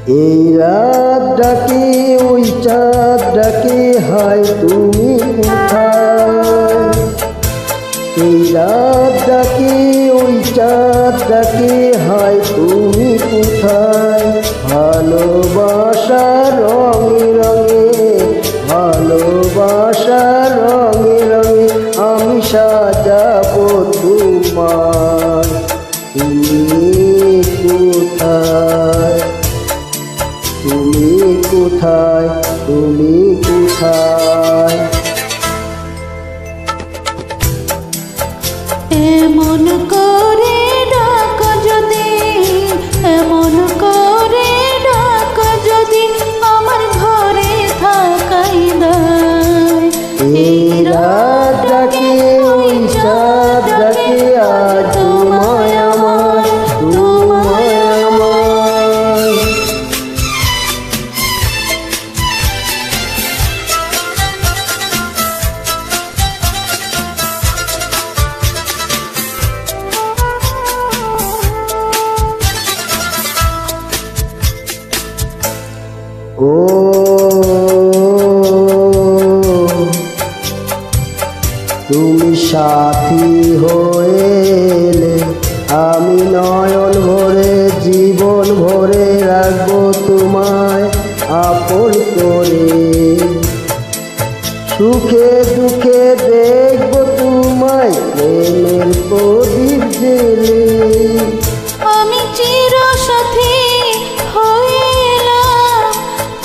এই রাত ডাকে ওই চাঁদ ডাকে, হায় তুমি কোথায়? এই রাত ডাকে ওই চাঁদ ডাকে, হায় তুমি কোথায়? ভালোবাসার রঙে রঙে, ভালোবাসার রঙে রঙে আমি সাজাবো তোমায়। তুমি কোথায়? তুমি কোথায়? তুমি কোথায়? এমন করে ডাক যদি, এমন করে ডাক যদি, আমার ঘরে থাকাই দায়। এই রাত ডাকে ওই চাঁদ ডাকে, আজ তোমায় আমার, তোমায় আমার। ও তুমি সাথী হয়ে এলে, আমি নয়ন ভরে জীবন ভরে রাখবো তোমায় আপন করে। সুখে দুঃখে দেখবো তোমায় প্রেমের প্রদীপ জেলে। আমি চির সাথী হয়ে এলাম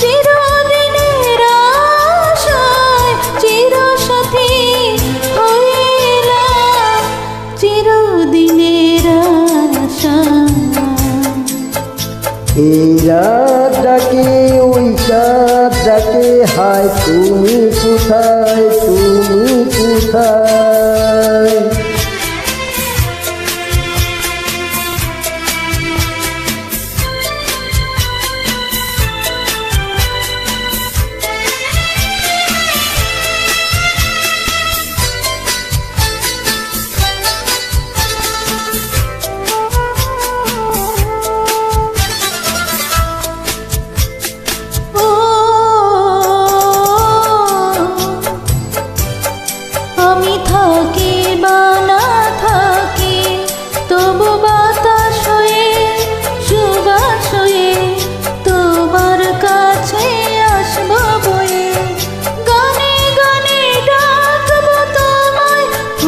চিরদিনের আশায়, চির সাথী হয়ে এলাম চিরদিনের আশায়। এই রাত ডাকে ওই চাঁদ ডাকে, হায় তুমি কোথায়? তুমি কোথায়? আমি থাকি বা না থাকি, তবু বাতাস হয়ে সুবাস হয়ে তোমার কাছে আসবো বয়ে। গানে গানে ডাকবো তোমায়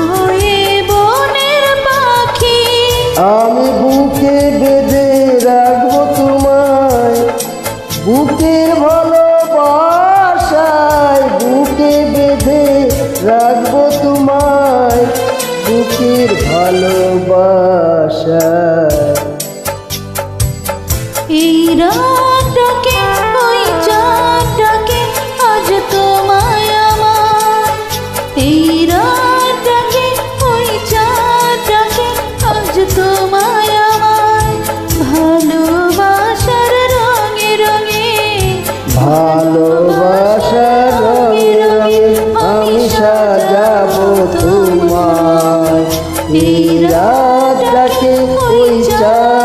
হয়ে বনের পাখি। আমি বুকে বেঁধে রাখবো তোমায় বুকের ভালোবাসায়, বুকে বেঁধে রাখবো তোমায় বুকের ভালোবাসায়। এই রাত ডাকে ওই চাঁদ ডাকে, আজ তোমায় আমার। এই রাত ডাকে ওই চাঁদ ডাকে, আজ তোমায় আমার। ভালোবাসার রঙে রঙে, ভালোবাসার রঙে রঙে আমি সাজাবো তোমায়। এই রাত ডাকে ওই চাঁদ